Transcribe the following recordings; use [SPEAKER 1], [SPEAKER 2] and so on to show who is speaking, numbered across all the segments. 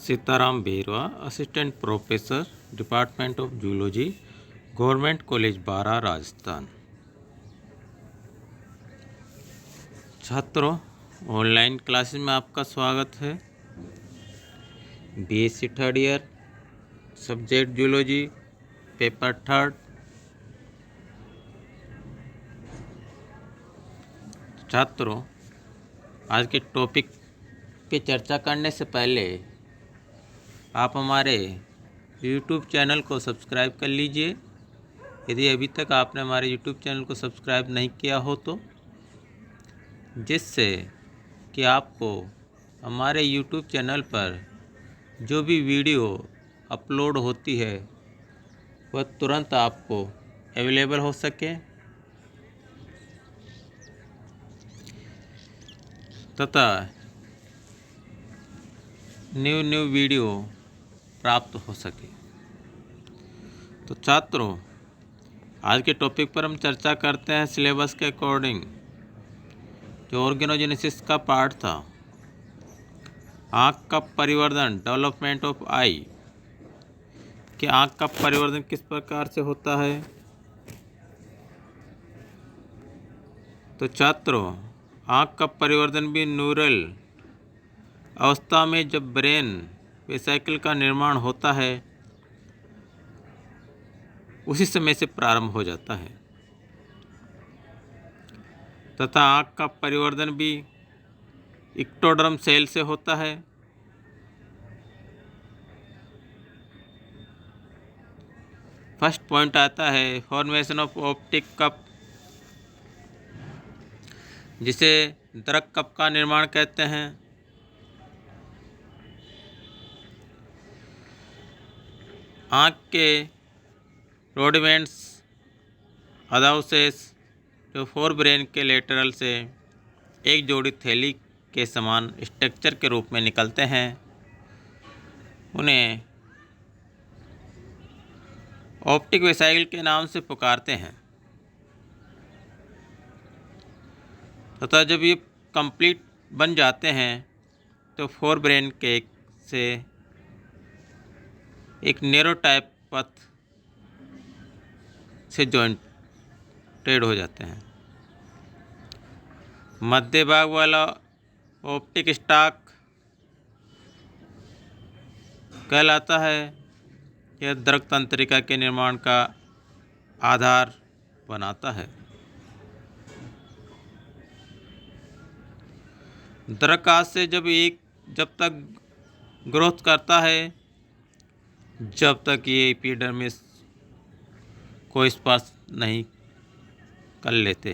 [SPEAKER 1] Sitaram Berwa, assistant professor, department of zoology, government college बारा, राजस्थान। छात्रों, online classes में आपका स्वागत है। BSc third year, subject zoology, paper third. छात्रों, आज के टॉपिक पे चर्चा करने से पहले आप हमारे YouTube चैनल को सब्सक्राइब कर लीजिए। यदि अभी तक आपने हमारे YouTube चैनल को सब्सक्राइब नहीं किया हो तो, जिससे कि आपको हमारे YouTube चैनल पर जो भी वीडियो अपलोड होती है वह तुरंत आपको अवेलेबल हो सके तथा न्यू वीडियो प्राप्त हो सके। तो छात्रों, आज के टॉपिक पर हम चर्चा करते हैं सिलेबस के अकॉर्डिंग। जो ऑर्गेनोजेनेसिस का पार्ट था, आँख का परिवर्धन, डेवलपमेंट ऑफ आई, कि आँख का परिवर्धन किस प्रकार से होता है। तो छात्रों, आँख का परिवर्धन भी न्यूरल अवस्था में जब ब्रेन वेसिकल का निर्माण होता है उसी समय से प्रारंभ हो जाता है तथा आँख का परिवर्धन भी इक्टोडर्म सेल से होता है। फर्स्ट पॉइंट आता है फॉर्मेशन ऑफ ऑप्टिक कप, जिसे दरक कप का निर्माण कहते हैं। आँख के रोडिमेंट्स अदाउसेस जो फोर ब्रेन के लेटरल से एक जोड़ी थैली के समान स्ट्रक्चर के रूप में निकलते हैं, उन्हें ऑप्टिक वेसाइकल के नाम से पुकारते हैं तथा जब ये कंप्लीट बन जाते हैं तो फोर ब्रेन के से एक नैरो टाइप पथ से जॉइंटेड हो जाते हैं। मध्य भाग वाला ऑप्टिक स्टॉक कहलाता है। यह दरक तंत्रिका के निर्माण का आधार बनाता है। दरक आज से जब तक ग्रोथ करता है, जब तक ये एपिडर्मिस को स्पर्श नहीं कर लेते।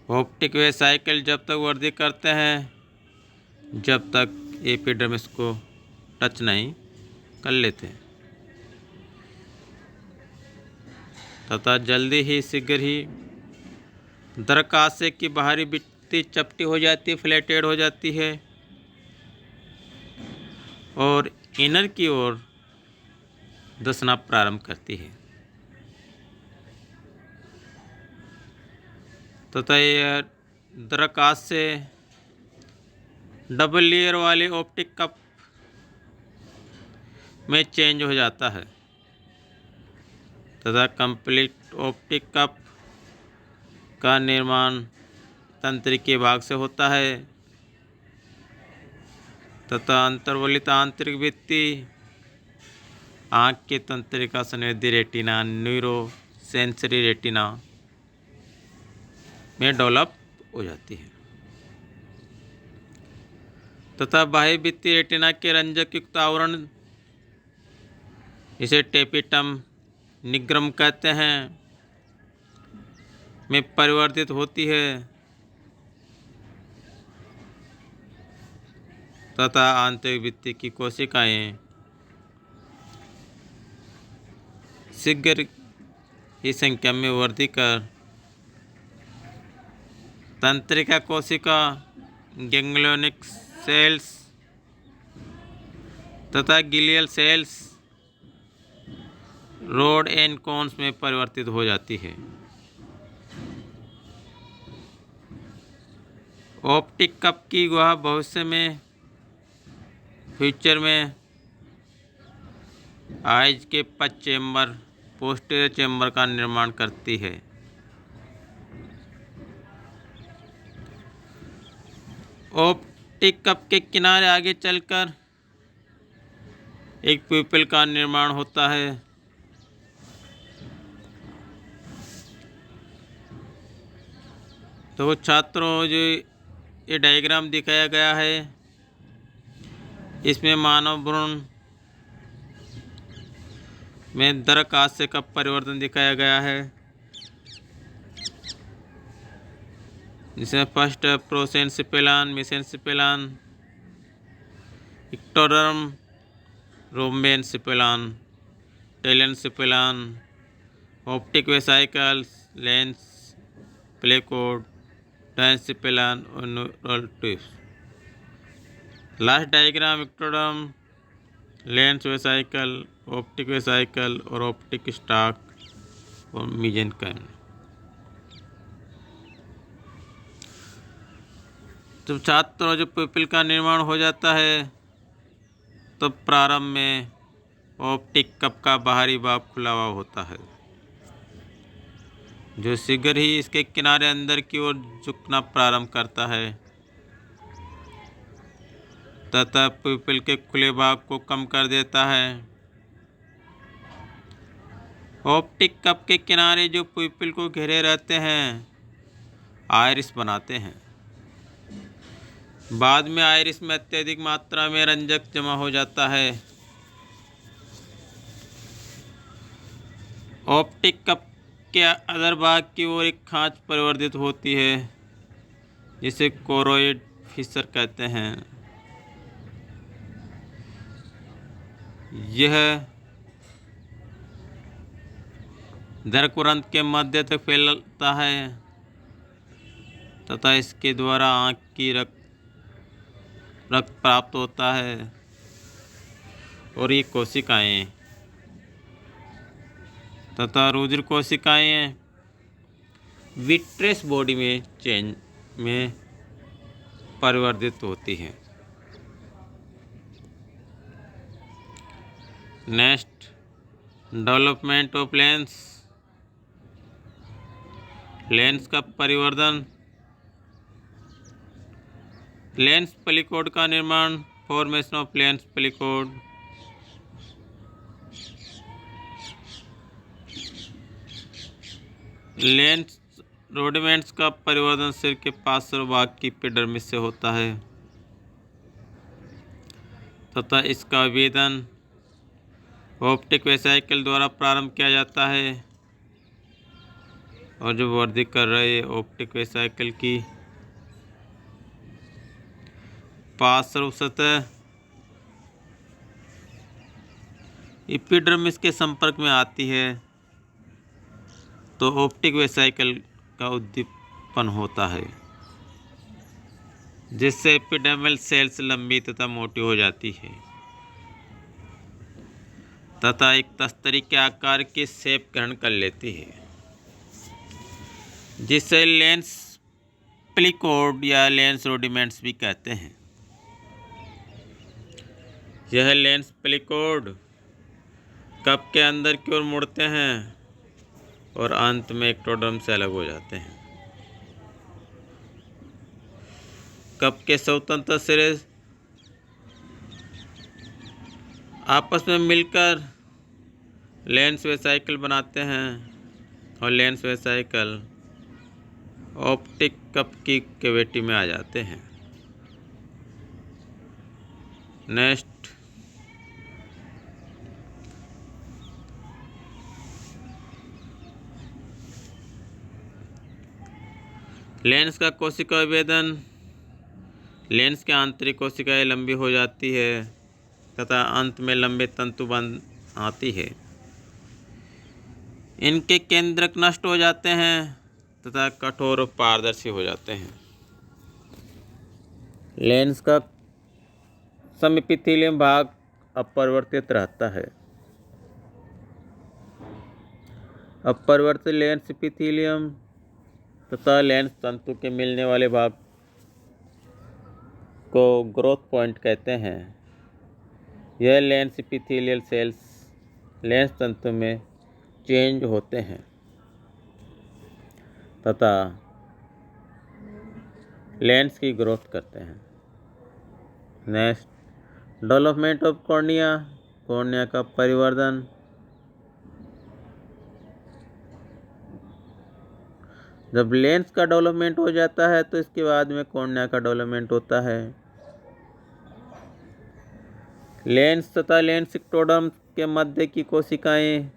[SPEAKER 1] ऑप्टिक वेसाइकल जब तक वृद्धि करते हैं जब तक एपिडर्मिस को टच नहीं कर लेते तथा जल्दी ही शीघ्र ही दरकासे की बाहरी भित्ति चपटी हो जाती है, फ्लैटेड हो जाती है और इनर की ओर धंसना प्रारंभ करती है तथा यह दरकास से डबल लेयर वाले ऑप्टिक कप में चेंज हो जाता है तथा कंप्लीट ऑप्टिक कप का निर्माण तंत्रिके भाग से होता है तथा अंतर्वलित आंतरिक भित्ति आँख के तंत्रिका संवेदी रेटिना, न्यूरो सेंसरी रेटिना में डेवलप हो जाती है तथा बाह्य भित्ति रेटिना के रंजक युक्त आवरण, इसे टेपिटम निग्रम कहते हैं, में परिवर्तित होती है तथा आंतरिक भित्ति की कोशिकाएं शीघ्र ही संख्या में वृद्धि कर तंत्रिका कोशिका, गैंग्लियोनिक सेल्स तथा glial cells, rod and cones में परिवर्तित हो जाती है ऑप्टिक कप की गुहा भविष्य में फ्यूचर में आइज के पच चेम्बर पोस्टीरियर चेम्बर का निर्माण करती है। ऑप्टिक कप के किनारे आगे चलकर एक प्यूपिल का निर्माण होता है। तो छात्रों, जो ये डायग्राम दिखाया गया है, इसमें मानव भ्रूण में दरकासे का परिवर्तन दिखाया गया है, जिसमें first prosencephalon, mesencephalon, ectoderm, rhombencephalon, telencephalon, optic vesicles, lens, placode, diencephalon और neural tubes. Last diagram ectoderm, lens vesicle, optic vesicle और ऑप्टिक स्टॉक और मीजेनकाइम। जब छात्रों जो प्यूपिल का निर्माण हो जाता है, तो प्रारंभ में ऑप्टिक कप का बाहरी भाग खुला हुआ होता है, जो शीघ्र ही इसके किनारे अंदर की ओर झुकना प्रारंभ करता है तथा प्यूपिल के खुले भाग को कम कर देता है। ऑप्टिक कप के किनारे जो प्यूपिल को घेरे रहते हैं, आइरिस बनाते हैं। बाद में आइरिस में अत्यधिक मात्रा में रंजक जमा हो जाता है। ऑप्टिक कप के अदर भाग की ओर एक खांच परिवर्तित होती है, जिसे कोरोइड फिशर कहते हैं। यह दरकुरंत के मध्य तक फैलता है तथा इसके द्वारा आँख की रक्त प्राप्त होता है और ये कोशिकाएं तथा रुधिर कोशिकाएं विट्रेस बॉडी में परिवर्तित होती हैं। Next, development of lens. Lens का परिवर्तन। लेंस पेलिकोड का निर्माण, फॉर्मेशन ऑफ लेंस पेलिकोड। लेंस रोडिमेंट्स का परिवर्तन सिर के पार्श्व भाग की एपिडर्मिस से होता है तथा इसका विभेदन ऑप्टिक वेसाइकल द्वारा प्रारंभ किया जाता है और जो वृद्धि कर रहे ऑप्टिक वेसाइकल की पार्श्व सतह एपिडर्मिस के संपर्क में आती है तो ऑप्टिक वेसाइकल का उद्दीपन होता है, जिससे एपिडर्मल सेल्स लंबी तथा मोटी हो जाती है तथा एक तस्तरी के आकार की शेप ग्रहण कर लेती है, जिसे लेंस पेलिकोड या लेंस रोडिमेंट्स भी कहते हैं। यह लेंस पेलिकोड कप के अंदर की ओर मुड़ते हैं और अंत में एक्टोडर्म से अलग हो जाते हैं। कप के स्वतंत्र सिरे आपस में मिलकर लेंस वेसाइकल बनाते हैं और लेंस वेसाइकल ऑप्टिक कप की कैविटी में आ जाते हैं। नेक्स्ट, लेंस का कोशिका विभेदन। लेंस के आंतरिक कोशिकाएं लंबी हो जाती है तथा अंत में लंबे तंतुबंध आती है। इनके केंद्रक नष्ट हो जाते हैं तथा कठोर और पारदर्शी हो जाते हैं। लेंस का समएपिथेलियम भाग अपरिवर्तित रहता है। अपरिवर्तित लेंस एपिथेलियम तथा लेंस तंतु के मिलने वाले भाग को ग्रोथ पॉइंट कहते हैं। यह लेंस एपिथेलियल सेल्स लेंस तंतु में चेंज होते हैं तथा लेंस की ग्रोथ करते हैं। Next, development of cornea, cornea का परिवर्धन। जब लेंस का डेवलपमेंट हो जाता है तो इसके बाद में कॉर्निया का डेवलपमेंट होता है। लेंस तथा लेंस एक्टोडर्म के मध्य की कोशिकाएं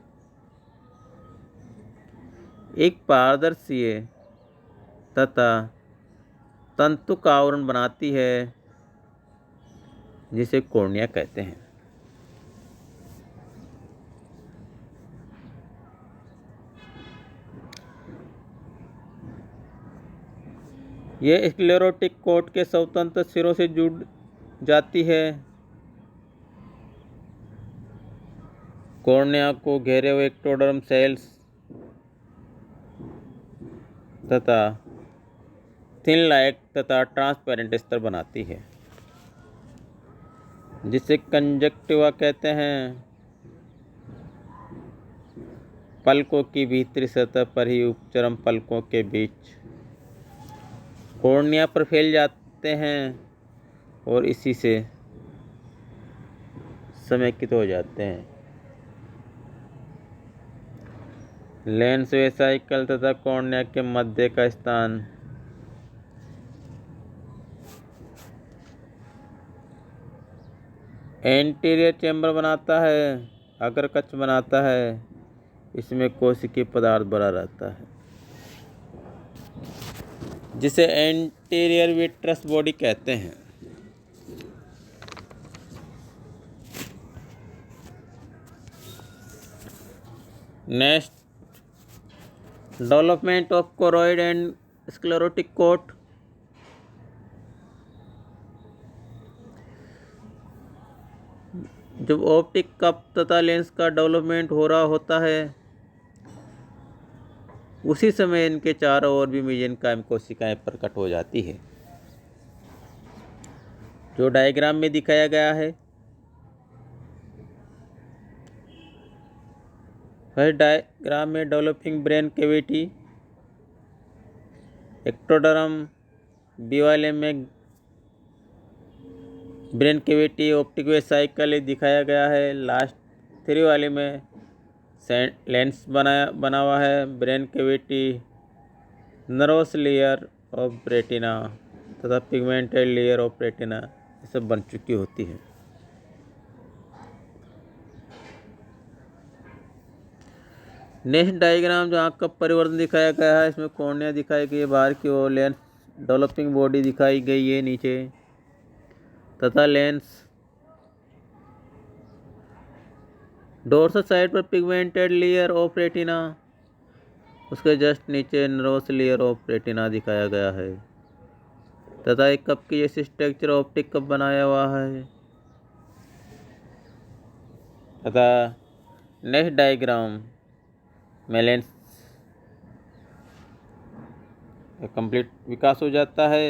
[SPEAKER 1] एक पारदर्शी तथा तंतु का आवरण बनाती है जिसे कॉर्निया कहते हैं। यह स्क्लेरोटिक कोट के स्वतंत्र सिरों से जुड़ जाती है। कॉर्निया को घेरे हुए एक्टोडर्म सेल्स तथा थिन लाइक तथा ट्रांसपेरेंट स्तर बनाती है जिसे कंजक्टिवा कहते हैं। पलकों की भीतरी सतह पर ही उपचर्म पलकों के बीच कॉर्निया पर फैल जाते हैं और इसी से समेकित हो जाते हैं। लेंस वेसिकल तथा कॉर्निया के मध्य का स्थान एंटीरियर चैम्बर बनाता है, अग्र कक्ष बनाता है। इसमें कोशिकीय पदार्थ भरा रहता है जिसे एंटीरियर विट्रस बॉडी कहते हैं। Next, development of choroid and sclerotic coat. जब ऑप्टिक कप तथा लेंस का डेवलपमेंट हो रहा होता है उसी समय इनके चारों ओर भी मेसेनकाइम कोशिकाएं प्रकट हो जाती है, जो डायग्राम में दिखाया गया है। हर डायग्राम में developing brain cavity, ectoderm, B वाले में ब्रेन कैविटी, ऑप्टिक वेसिकल दिखाया गया है। लास्ट 3 वाले में लेंस बना हुआ है, brain cavity, nervous layer of retina तथा पिगमेंटेड लेयर ऑफ रेटिना ये सब बन चुकी होती है। नेक्स्ट डायग्राम जो आँख का परिवर्तन दिखाया गया है, इसमें कॉर्निया दिखाई गई है बाहर की ओर, लेंस डेवलपिंग बॉडी दिखाई गई है नीचे तथा लेंस डोर्सल साइड पर पिगमेंटेड लेयर ऑफ रेटिना, उसके जस्ट नीचे नर्वस लेयर ऑफ रेटिना दिखाया गया है तथा एक कप की जैसी स्ट्रक्चर ऑप्टिक कप बनाया हुआ है। तथा नेक्स्ट डायग्राम में लेंस कंप्लीट विकास हो जाता है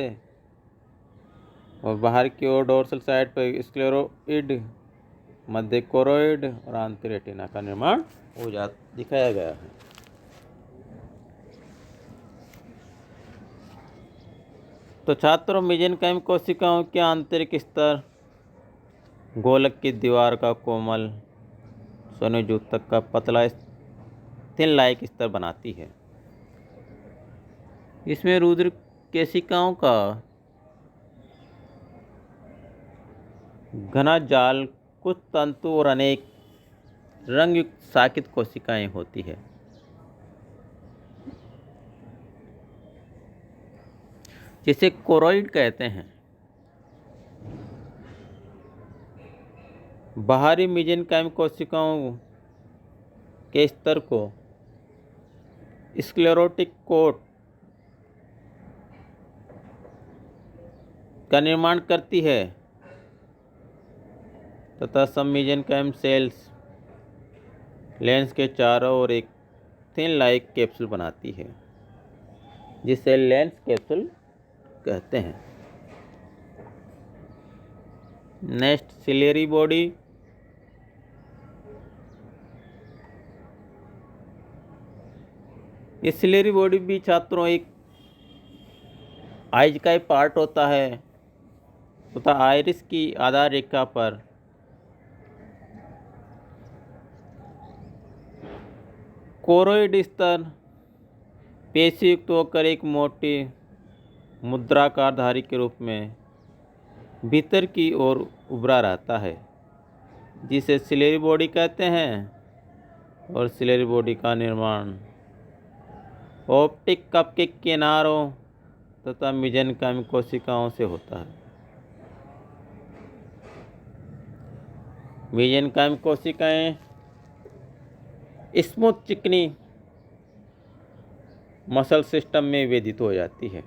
[SPEAKER 1] और बाहर की ओर डोर्सल साइड पर स्क्लेरोइड, मध्य कोरोइड और आंतरिक रेटिना का निर्माण हो दिखाया गया है। तो छात्रों, मेसेनकाइम कोशिकाओं के आंतरिक स्तर गोलक की दीवार का कोमल संयोजक का पतला थिन लाइक स्तर बनाती है। इसमें रुधिर केशिकाओं का घना जाल, कुछ तंतु और अनेक रंगयुक्त शाखित कोशिकाएं होती है। जिसे कोरोइड कहते हैं। बाहरी मेसेनकाइम कोशिकाओं के स्तर को स्क्लेरोटिक कोट का निर्माण करती है तथा सब मेसेनकाइम सेल्स लेंस के चारों ओर एक थिन लाइक कैप्सूल बनाती है जिसे लेंस कैप्सूल कहते हैं। नेक्स्ट सिलेरी बॉडी, ये सिलेरी बॉडी भी छात्रों एक आइज का ही पार्ट होता है तथा आइरिस की आधार रेखा पर कोरोइड स्तर पेशीयुक्त होकर एक मोटी मुद्राकार धारी के रूप में भीतर की ओर उभरा रहता है, जिसे सिलेरी बॉडी कहते हैं। और सिलेरी बॉडी का निर्माण ऑप्टिक कप के किनारों तथा मेसेनकाइम कोशिकाओं से होता है। मेसेनकाइम कोशिकाएं स्मूथ चिकनी मसल सिस्टम में विभेदित हो जाती है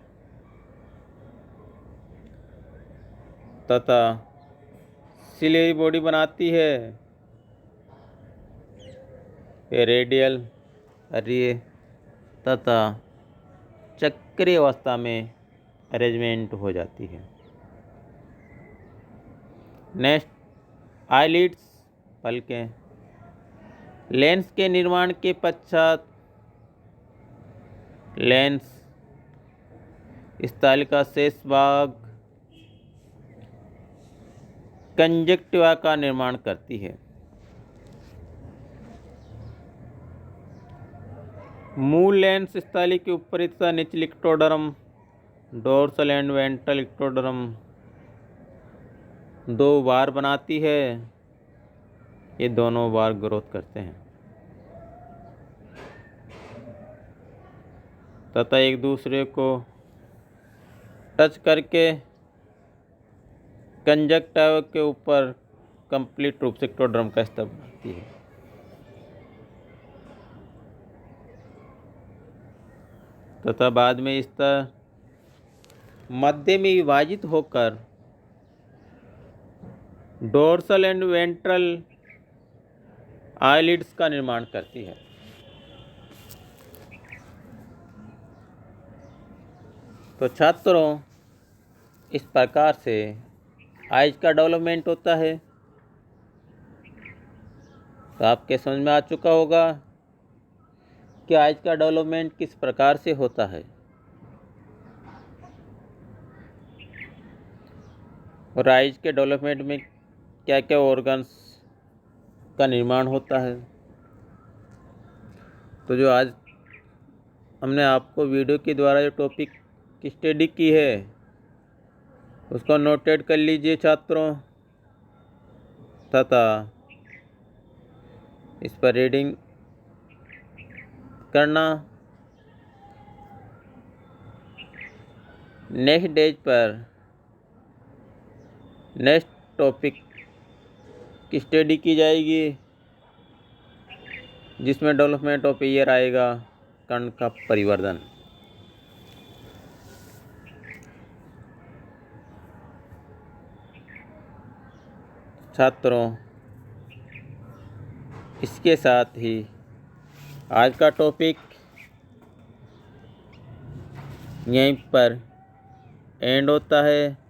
[SPEAKER 1] तथा सिलेरी बॉडी बनाती है रेडियल रे तथा चक्रीय अवस्था में अरेंजमेंट हो जाती है। नेक्स्ट आईलिड्स, पलकें। लेंस के निर्माण के पश्चात लेंस स्थल का शेष भाग कंजक्टिवा का निर्माण करती है। मूल लेंस स्थली के ऊपरी तथा निचली ectoderm, dorsal and ventral ectoderm दो बार बनाती है। ये दोनों बार ग्रोथ करते हैं तथा एक दूसरे को टच करके कंजक्टिवा के ऊपर कंप्लीट रूप से इक्टोडर्म का स्तर बनाती है। तथा बाद में स्तर मध्य में विभाजित होकर डोर्सल एंड वेंट्रल आईलिड्स का निर्माण करती है। तो छात्रों, इस प्रकार से आइज का डेवलपमेंट होता है। तो आपके समझ में आ चुका होगा कि आइज का डेवलपमेंट किस प्रकार से होता है और आइज के डेवलपमेंट में क्या क्या ऑर्गन्स का निर्माण होता है। तो जो आज हमने आपको वीडियो के द्वारा जो टॉपिक की स्टडी की है उसको नोटेड कर लीजिए छात्रों तथा इस पर रीडिंग करना। नेक्स्ट डेज पर नेक्स्ट टॉपिक की स्टडी की जाएगी जिसमें डेवलपमेंट ऑफ ईयर आएगा कर्ण का परिवर्धन। छात्रों, इसके साथ ही आज का टॉपिक यहीं पर एंड होता है।